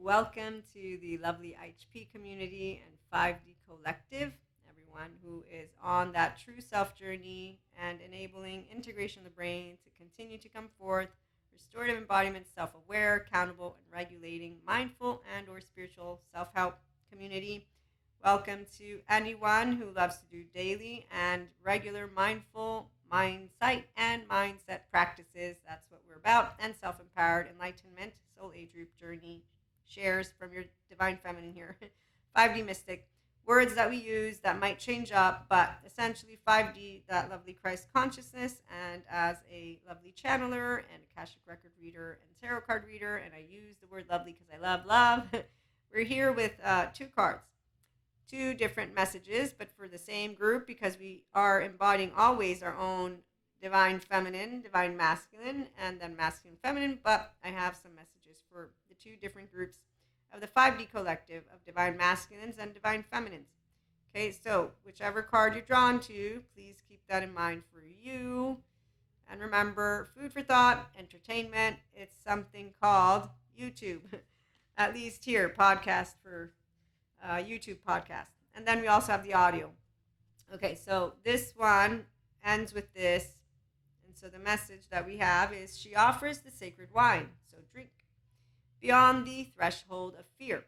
Welcome to the lovely IHP community and 5D collective, everyone who is on that true self journey and enabling integration of the brain to continue to come forth, restorative embodiment, self-aware, accountable, and regulating, mindful and or spiritual self-help community. Welcome to anyone who loves to do daily and regular mindful mindset and mindset practices. That's what we're about. And self-empowered enlightenment, soul age group journey shares from your divine feminine here. 5D mystic. Words that we use that might change up, but essentially 5D, that lovely Christ consciousness. And as a lovely channeler and Akashic record reader and tarot card reader, and I use the word lovely because I love, we're here with two cards, two different messages, but for the same group because we are embodying always our own divine feminine, divine masculine, and then masculine feminine. But I have some messages for the two different groups of the 5D collective of divine masculines and divine feminines. Okay, so whichever card you're drawn to, please keep that in mind for you. And remember, food for thought, entertainment, it's something called YouTube. At least here, podcast for YouTube podcast. And then we also have the audio. Okay, so this one ends with this. And so the message that we have is she offers the sacred wine, so drink, beyond the threshold of fear.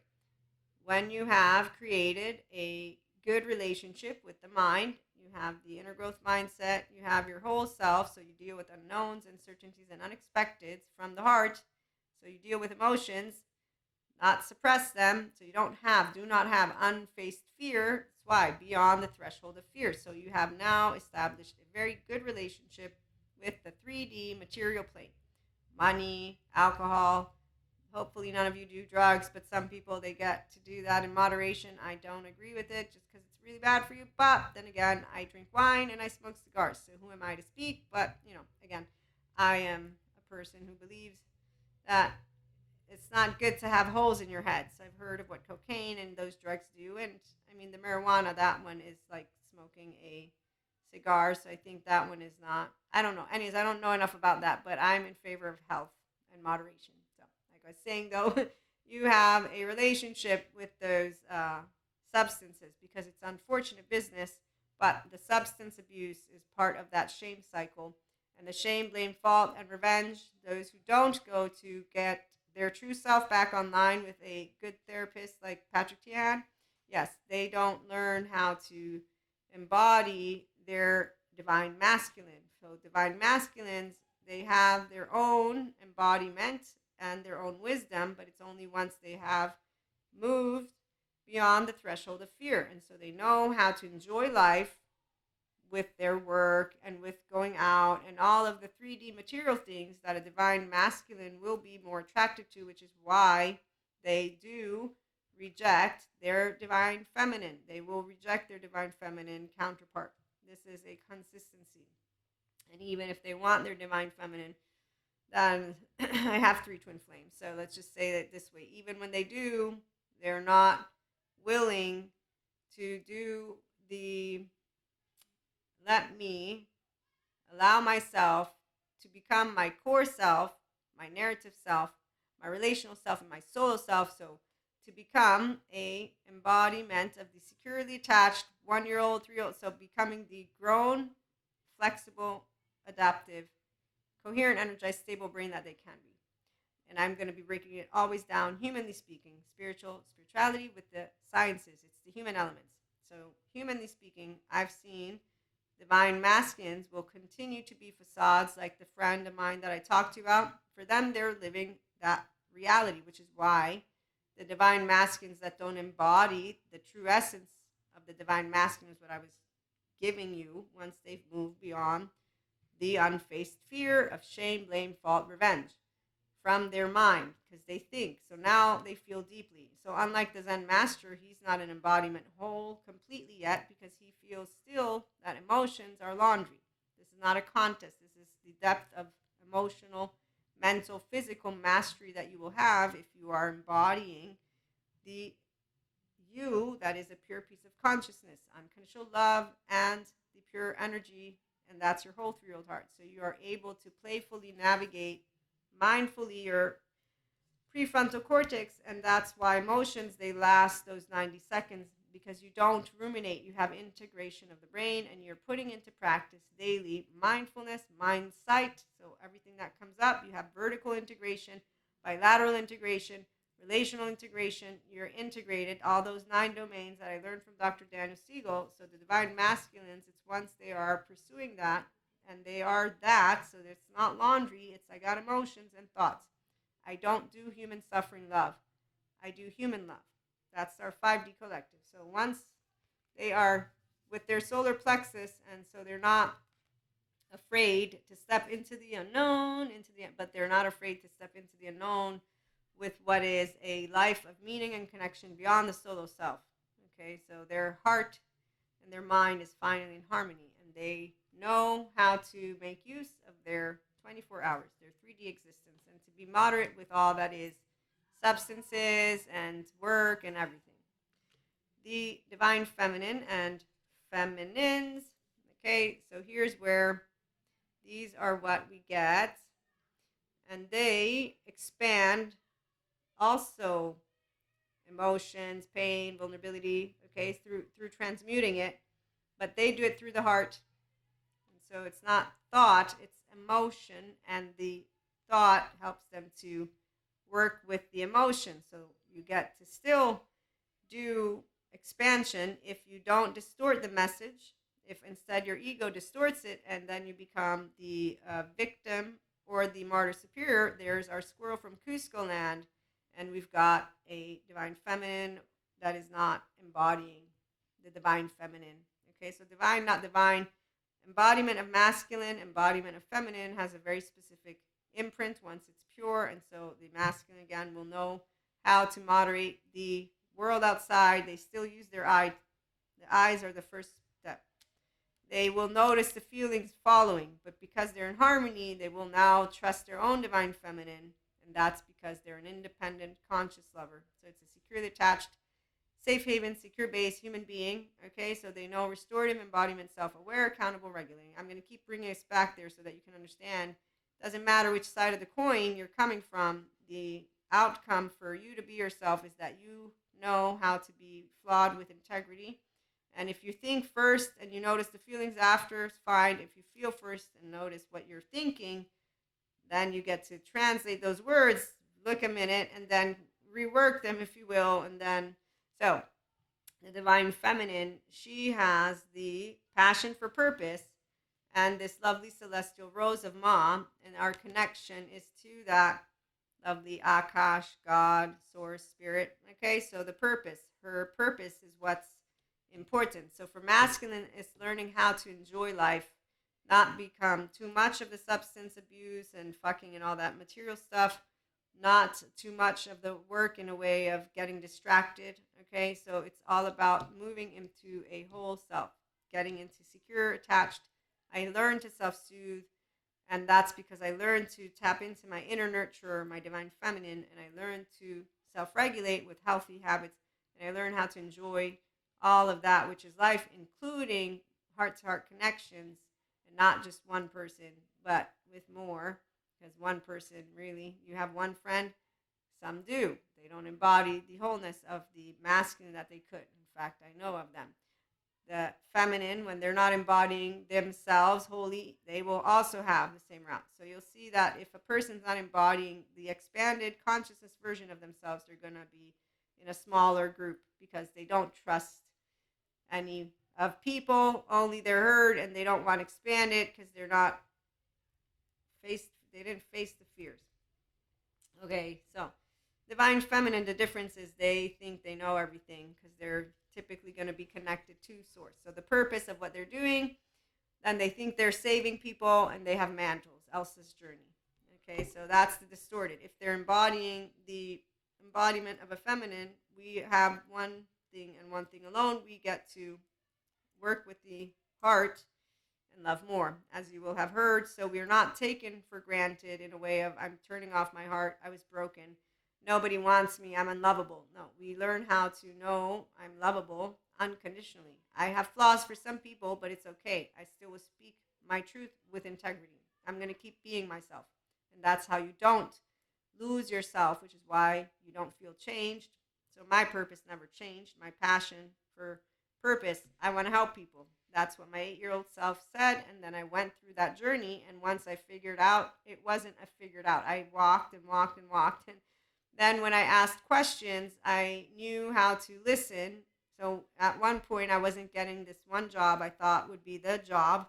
When you have created a good relationship with the mind, you have the inner growth mindset, you have your whole self, so you deal with unknowns, uncertainties, and unexpecteds from the heart. So you deal with emotions, not suppress them, so you do not have unfaced fear. That's why, beyond the threshold of fear. So you have now established a very good relationship with the 3D material plane. Money, alcohol. Hopefully none of you do drugs, but some people, they get to do that in moderation. I don't agree with it just because it's really bad for you. But then again, I drink wine and I smoke cigars. So who am I to speak? But, again, I am a person who believes that it's not good to have holes in your head. So I've heard of what cocaine and those drugs do. And I mean, the marijuana, that one is like smoking a cigar. So I think that one is not, I don't know. Anyways, I don't know enough about that, but I'm in favor of health and moderation. So like I was saying though, you have a relationship with those substances because it's unfortunate business, but the substance abuse is part of that shame cycle. And the shame, blame, fault, and revenge, those who don't go to get their true self back online with a good therapist like Patrick Tian, yes, they don't learn how to embody their divine masculine. So divine masculines, they have their own embodiment and their own wisdom, but it's only once they have moved beyond the threshold of fear. And so they know how to enjoy life with their work and with going out and all of the 3D material things that a divine masculine will be more attracted to, which is why they do reject their divine feminine. They will reject their divine feminine counterpart. This is a consistency. And even if they want their divine feminine, then I have 3 twin flames. So let's just say it this way. Even when they do, they're not willing to do the let me allow myself to become my core self, my narrative self, my relational self, and my solo self. So to become a embodiment of the securely attached 1-year-old, 3-year-old. So becoming the grown, flexible, adaptive, coherent, energized, stable brain that they can be. And I'm going to be breaking it always down, humanly speaking, spirituality with the sciences. It's the human elements. So humanly speaking, I've seen divine masculines will continue to be facades like the friend of mine that I talked to you about. For them, they're living that reality, which is why the divine masculines that don't embody the true essence of the divine masculine is what I was giving you once they've moved beyond the unfaced fear of shame, blame, fault, revenge from their mind because they think. So now they feel deeply. So unlike the Zen master, he's not an embodiment whole completely yet because he feels still that emotions are laundry. This is not a contest. This is the depth of emotional, mental, physical mastery that you will have if you are embodying the you that is a pure piece of consciousness, unconditional love, and the pure energy, and that's your whole 3-year-old heart. So you are able to playfully navigate mindfully your prefrontal cortex, and that's why emotions, they last those 90 seconds, because you don't ruminate. You have integration of the brain, and you're putting into practice daily mindfulness, mind sight. So everything that comes up, you have vertical integration, bilateral integration, relational integration. You're integrated, all those 9 domains that I learned from Dr. Daniel Siegel. So the divine masculines, it's once they are pursuing that, and they are that, so it's not laundry, it's I got emotions and thoughts. I don't do human suffering love. I do human love. That's our 5D collective. So once they are with their solar plexus, and so they're not afraid to step into the unknown, but they're not afraid to step into the unknown with what is a life of meaning and connection beyond the solo self. Okay, so their heart and their mind is finally in harmony, and they know how to make use of their 24 hours, their 3D existence, and to be moderate with all that is substances and work and everything. The divine feminine and feminines. Okay, so here's where these are what we get, and they expand also emotions, pain, vulnerability, okay, through transmuting it, but they do it through the heart. And so it's not thought, it's emotion, and the thought helps them to work with the emotion. So you get to still do expansion if you don't distort the message, if instead your ego distorts it, and then you become the victim or the martyr superior. There's our squirrel from Cusco land, and we've got a divine feminine that is not embodying the divine feminine. Okay, so divine, not divine. Embodiment of masculine, embodiment of feminine has a very specific imprint once it's pure, and so the masculine, again, will know how to moderate the world outside. They still use their eye. The eyes are the first step. They will notice the feelings following, but because they're in harmony, they will now trust their own divine feminine, and that's because they're an independent, conscious lover. So it's a securely attached, safe haven, secure base human being. Okay, so they know restorative embodiment, self-aware, accountable, regulating. I'm going to keep bringing us back there so that you can understand. Doesn't matter which side of the coin you're coming from. The outcome for you to be yourself is that you know how to be flawed with integrity. And if you think first and you notice the feelings after, it's fine. If you feel first and notice what you're thinking, then you get to translate those words, look a minute, and then rework them, if you will. And then, so the divine feminine, she has the passion for purpose and this lovely celestial rose of Ma, and our connection is to that lovely Akash, God, source, spirit. Okay, so the purpose, her purpose is what's important. So for masculine, it's learning how to enjoy life, not become too much of the substance abuse and fucking and all that material stuff, not too much of the work in a way of getting distracted. Okay, so it's all about moving into a whole self, getting into secure, attached. I learned to self-soothe, and that's because I learned to tap into my inner nurturer, my divine feminine, and I learned to self-regulate with healthy habits, and I learned how to enjoy all of that, which is life, including heart-to-heart connections, and not just one person, but with more, because one person, really, you have one friend, some do. They don't embody the wholeness of the masculine that they could. In fact, I know of them. The feminine, when they're not embodying themselves wholly, they will also have the same route. So you'll see that if a person's not embodying the expanded consciousness version of themselves, they're going to be in a smaller group because they don't trust any of people, only their herd, and they don't want to expand it because they didn't face the fears. Okay, so divine feminine, the difference is they think they know everything because they're typically going to be connected to source. So the purpose of what they're doing, then they think they're saving people, and they have mantles, Elsa's journey. Okay, so that's the distorted. If they're embodying the embodiment of a feminine, we have one thing and one thing alone. We get to work with the heart and love more, as you will have heard. So we are not taken for granted in a way of, I'm turning off my heart, I was broken, nobody wants me, I'm unlovable. No, we learn how to know I'm lovable unconditionally. I have flaws for some people, but it's okay. I still will speak my truth with integrity. I'm going to keep being myself. And that's how you don't lose yourself, which is why you don't feel changed. So my purpose never changed. My passion for purpose, I want to help people. That's what my 8-year-old self said. And then I went through that journey. And once I figured out, it wasn't a figured out. I walked and walked and walked. And then when I asked questions, I knew how to listen. So at one point, I wasn't getting this one job I thought would be the job.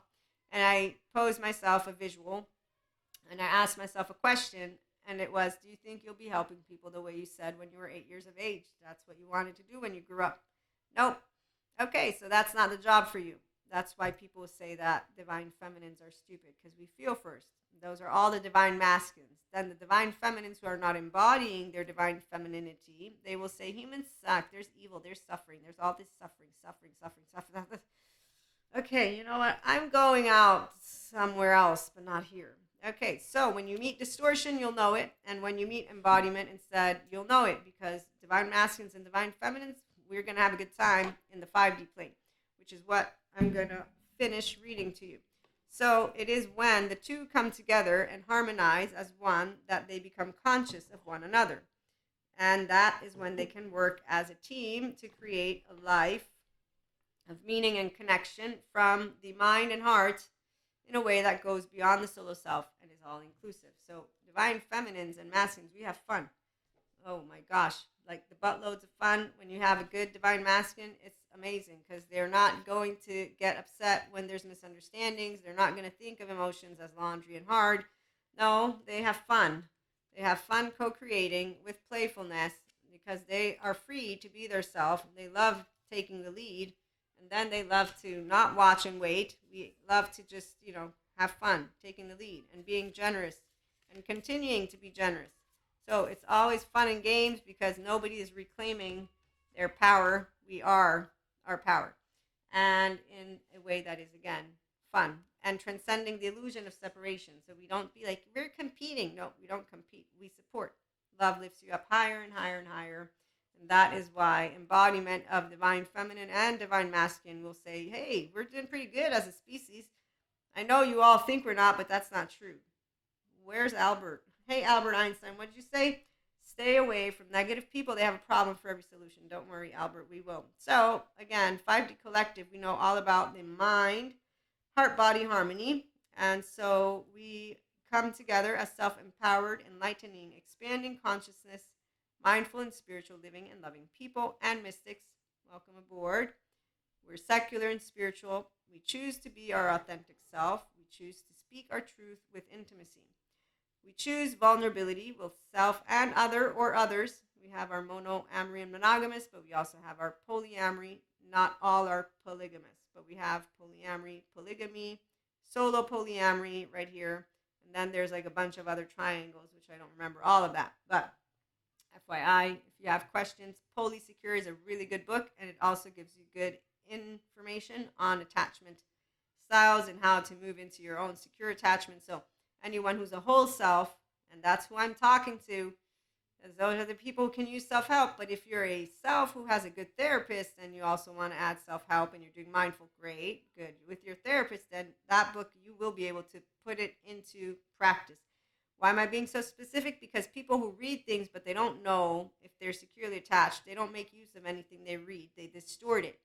And I posed myself a visual and I asked myself a question. And it was, do you think you'll be helping people the way you said when you were 8 years of age? That's what you wanted to do when you grew up. Nope. Okay, so that's not the job for you. That's why people say that divine feminines are stupid, because we feel first. Those are all the divine masculines. Then the divine feminines who are not embodying their divine femininity, they will say humans suck, there's evil, there's suffering, there's all this suffering. Okay, you know what? I'm going out somewhere else, but not here. Okay, so when you meet distortion, you'll know it. And when you meet embodiment instead, you'll know it, because divine masculines and divine feminines, we're going to have a good time in the 5D plane, which is what I'm going to finish reading to you. So it is when the two come together and harmonize as one that they become conscious of one another. And that is when they can work as a team to create a life of meaning and connection from the mind and heart in a way that goes beyond the solo self and is all inclusive. So divine feminines and masculines, we have fun. Oh my gosh, like the buttloads of fun when you have a good divine masculine. It's amazing, because they're not going to get upset when there's misunderstandings. They're not going to think of emotions as laundry and hard. No, they have fun. They have fun co-creating with playfulness, because they are free to be their self. They love taking the lead, and then they love to not watch and wait. We love to just, have fun taking the lead and being generous and continuing to be generous. So it's always fun and games, because nobody is reclaiming their power. We are our power. And in a way that is, again, fun and transcending the illusion of separation. So we don't be like, we're competing. No, we don't compete. We support. Love lifts you up higher and higher and higher. And that is why embodiment of divine feminine and divine masculine will say, hey, we're doing pretty good as a species. I know you all think we're not, but that's not true. Where's Albert? Hey, Albert Einstein, what did you say? Stay away from negative people. They have a problem for every solution. Don't worry, Albert, we will. So, again, 5D Collective, we know all about the mind, heart-body harmony. And so we come together as self-empowered, enlightening, expanding consciousness, mindful and spiritual living and loving people and mystics. Welcome aboard. We're secular and spiritual. We choose to be our authentic self. We choose to speak our truth with intimacy. We choose vulnerability with self and other or others. We have our monoamory and monogamous, but we also have our polyamory. Not all are polygamous, but we have polyamory, polygamy, solo polyamory right here. And then there's like a bunch of other triangles, which I don't remember all of that. But FYI, if you have questions, Polysecure is a really good book, and it also gives you good information on attachment styles and how to move into your own secure attachment. So anyone who's a whole self, and that's who I'm talking to, as those are the people who can use self-help. But if you're a self who has a good therapist and you also want to add self-help and you're doing mindful, great, good. With your therapist, then that book, you will be able to put it into practice. Why am I being so specific? Because people who read things but they don't know if they're securely attached, they don't make use of anything they read. They distort it.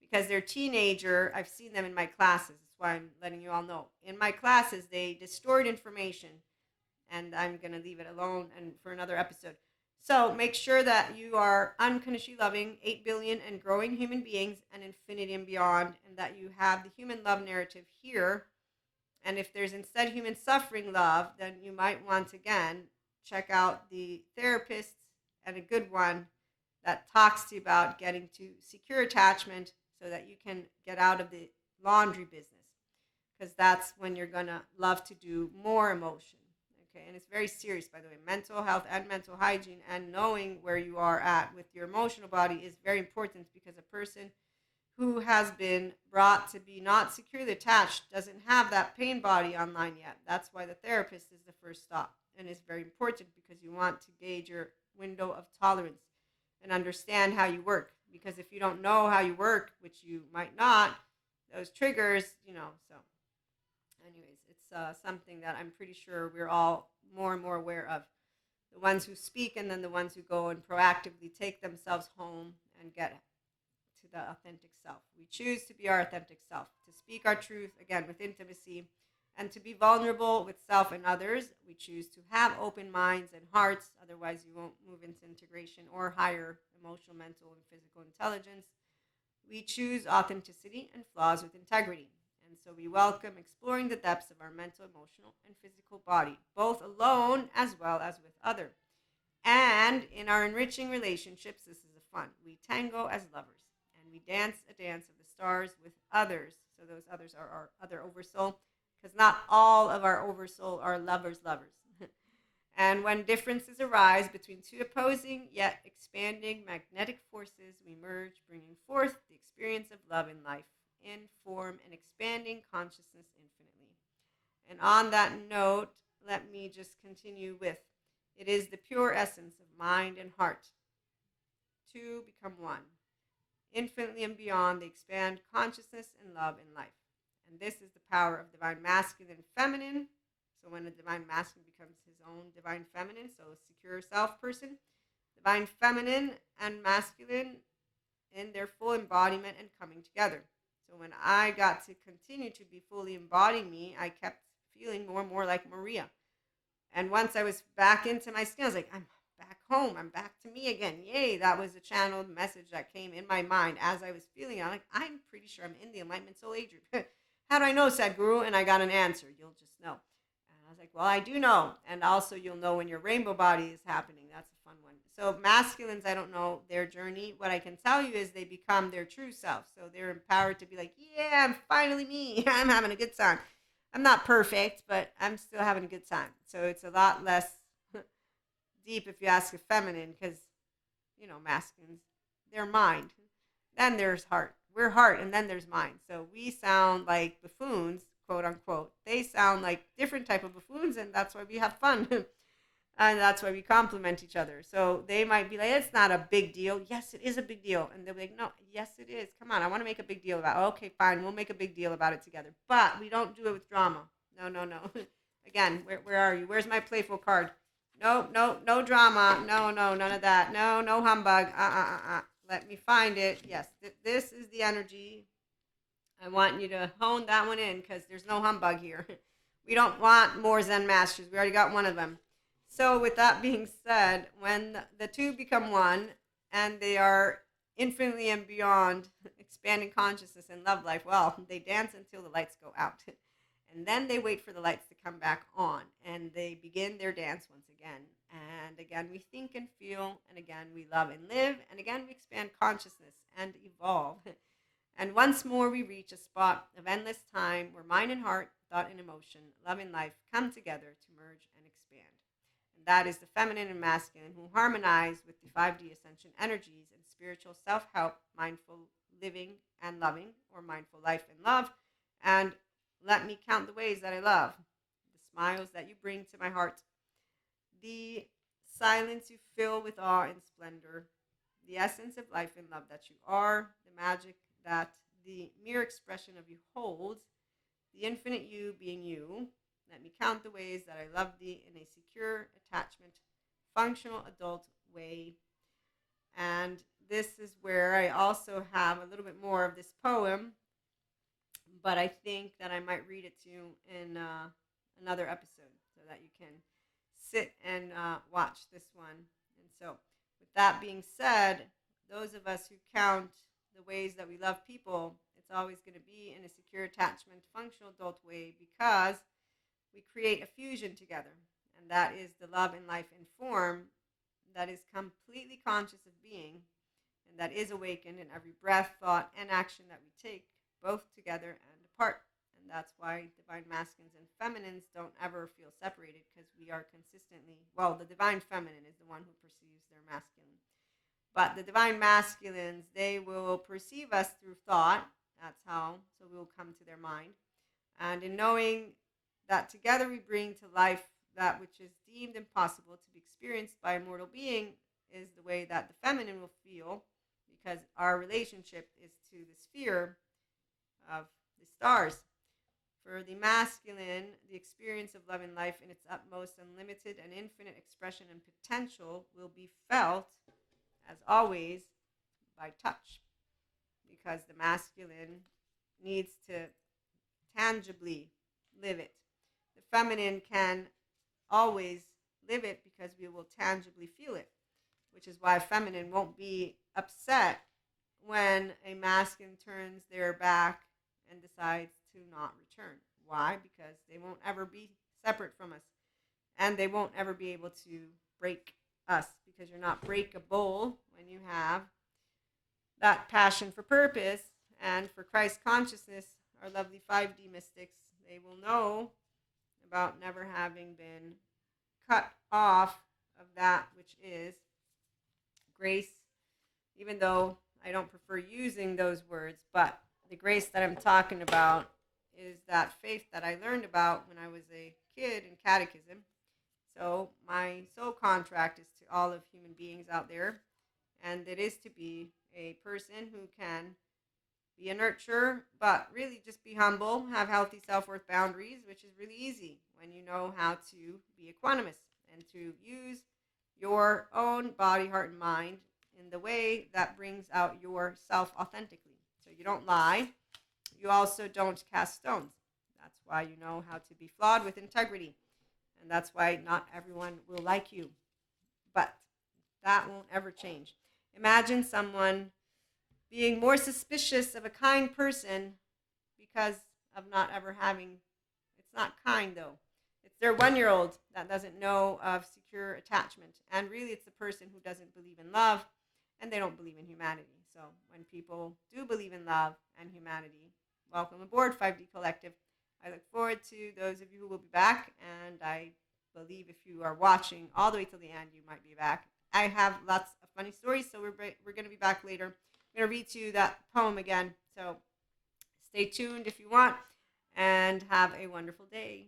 Because they're a teenager, I've seen them in my classes. That's why I'm letting you all know. In my classes, they distort information. And I'm going to leave it alone and for another episode. So make sure that you are unconditionally loving 8 billion and growing human beings and infinity and beyond, and that you have the human love narrative here. And if there's instead human suffering love, then you might want, again, check out the therapist, and a good one that talks to you about getting to secure attachment so that you can get out of the laundry business, because that's when you're going to love to do more emotion. Okay, and it's very serious, by the way. Mental health and mental hygiene and knowing where you are at with your emotional body is very important, because a person who has been brought to be not securely attached doesn't have that pain body online yet. That's why the therapist is the first stop. And it's very important, because you want to gauge your window of tolerance and understand how you work. Because if you don't know how you work, which you might not, those triggers, so anyways, it's something that I'm pretty sure we're all more and more aware of. the ones who speak and then the ones who go and proactively take themselves home and get to the authentic self. We choose to be our authentic self, to speak our truth, again, with intimacy, and to be vulnerable with self and others. We choose to have open minds and hearts, otherwise, you won't move into integration or higher emotional, mental, and physical intelligence. We choose authenticity and flaws with integrity. And so we welcome exploring the depths of our mental, emotional, and physical body, both alone as well as with others. And in our enriching relationships, this is a fun. We tango as lovers, and we dance a dance of the stars with others. So those others are our other oversoul, because not all of our oversoul are lovers. And when differences arise between two opposing yet expanding magnetic forces, we merge, bringing forth the experience of love in life, in form, and expanding consciousness infinitely. And on that note, let me just continue with, it is the pure essence of mind and heart. Two become one. Infinitely and beyond, they expand consciousness and love in life. And this is the power of divine masculine and feminine. So when a divine masculine becomes his own divine feminine, so a secure self person, divine feminine and masculine in their full embodiment and coming together. So when I got to continue to be fully embodying me, I kept feeling more and more like Maria. And once I was back into my skin, I was like, I'm back home. I'm back to me again. Yay. That was a channeled message that came in my mind as I was feeling it. I'm like, I'm pretty sure I'm in the Enlightenment Soul Age group. How do I know, Sadhguru? And I got an answer. You'll just know. And I was like, well, I do know. And also you'll know when your rainbow body is happening. That's a fun one. So masculines, I don't know their journey. What I can tell you is they become their true self. So they're empowered to be like, yeah, I'm finally me. I'm having a good time. I'm not perfect, but I'm still having a good time. So it's a lot less deep if you ask a feminine, because, masculines, they're mind. Then there's heart. We're heart, and then there's mind. So we sound like buffoons, quote unquote. They sound like different type of buffoons, and that's why we have fun. And that's why we complement each other. So they might be like, it's not a big deal. Yes, it is a big deal. And they'll be like, no, yes, it is. Come on, I want to make a big deal about it. Okay, fine, we'll make a big deal about it together. But we don't do it with drama. No. Again, where are you? Where's my playful card? No drama. No, none of that. No humbug. Let me find it. Yes, this is the energy. I want you to hone that one in, because there's no humbug here. We don't want more Zen masters. We already got one of them. So with that being said, when the two become one and they are infinitely and beyond expanding consciousness and love life, well, they dance until the lights go out. And then they wait for the lights to come back on, and they begin their dance once again. And again, we think and feel, and again, we love and live, and again, we expand consciousness and evolve. And once more, we reach a spot of endless time where mind and heart, thought and emotion, love and life come together to merge and expand. And that is the feminine and masculine who harmonize with the 5D ascension energies and spiritual self-help, mindful living and loving, or mindful life and love. And let me count the ways that I love. The smiles that you bring to my heart. The silence you fill with awe and splendor. The essence of life and love that you are. The magic that the mere expression of you holds. The infinite you being you. Let me count the ways that I love thee in a secure attachment, functional adult way. And this is where I also have a little bit more of this poem, but I think that I might read it to you in another episode so that you can sit and watch this one. And so with that being said, those of us who count the ways that we love people, it's always going to be in a secure attachment, functional adult way, because we create a fusion together. And that is the love and life in form that is completely conscious of being, and that is awakened in every breath, thought, and action that we take, both together and apart. And that's why divine masculines and feminines don't ever feel separated, because we are consistently, well, the divine feminine is the one who perceives their masculine. But the divine masculines, they will perceive us through thought. That's how. So we will come to their mind. And in knowing that together we bring to life that which is deemed impossible to be experienced by a mortal being, is the way that the feminine will feel, because our relationship is to the sphere of the stars. For the masculine, the experience of love and life in its utmost, unlimited, and infinite expression and potential will be felt, as always, by touch, because the masculine needs to tangibly live it. The feminine can always live it because we will tangibly feel it, which is why feminine won't be upset when a masculine turns their back and decides to not return. Why? Because they won't ever be separate from us, and they won't ever be able to break us, because you're not breakable when you have that passion for purpose and for Christ consciousness. Our lovely 5D mystics, they will know about never having been cut off of that which is grace, even though I don't prefer using those words, but the grace that I'm talking about is that faith that I learned about when I was a kid in catechism. So my soul contract is to all of human beings out there, and it is to be a person who can be a nurturer, but really just be humble, have healthy self-worth boundaries, which is really easy when you know how to be equanimous and to use your own body, heart, and mind in the way that brings out yourself authentically. So you don't lie. You also don't cast stones. That's why you know how to be flawed with integrity. And that's why not everyone will like you. But that won't ever change. Imagine someone being more suspicious of a kind person because of not ever having, it's not kind though. It's their 1-year-old that doesn't know of secure attachment. And really it's the person who doesn't believe in love and they don't believe in humanity. So when people do believe in love and humanity, welcome aboard 5D Collective. I look forward to those of you who will be back, and I believe if you are watching all the way till the end, you might be back. I have lots of funny stories, so we're going to be back later. I'm going to read to you that poem again, so stay tuned if you want, and have a wonderful day.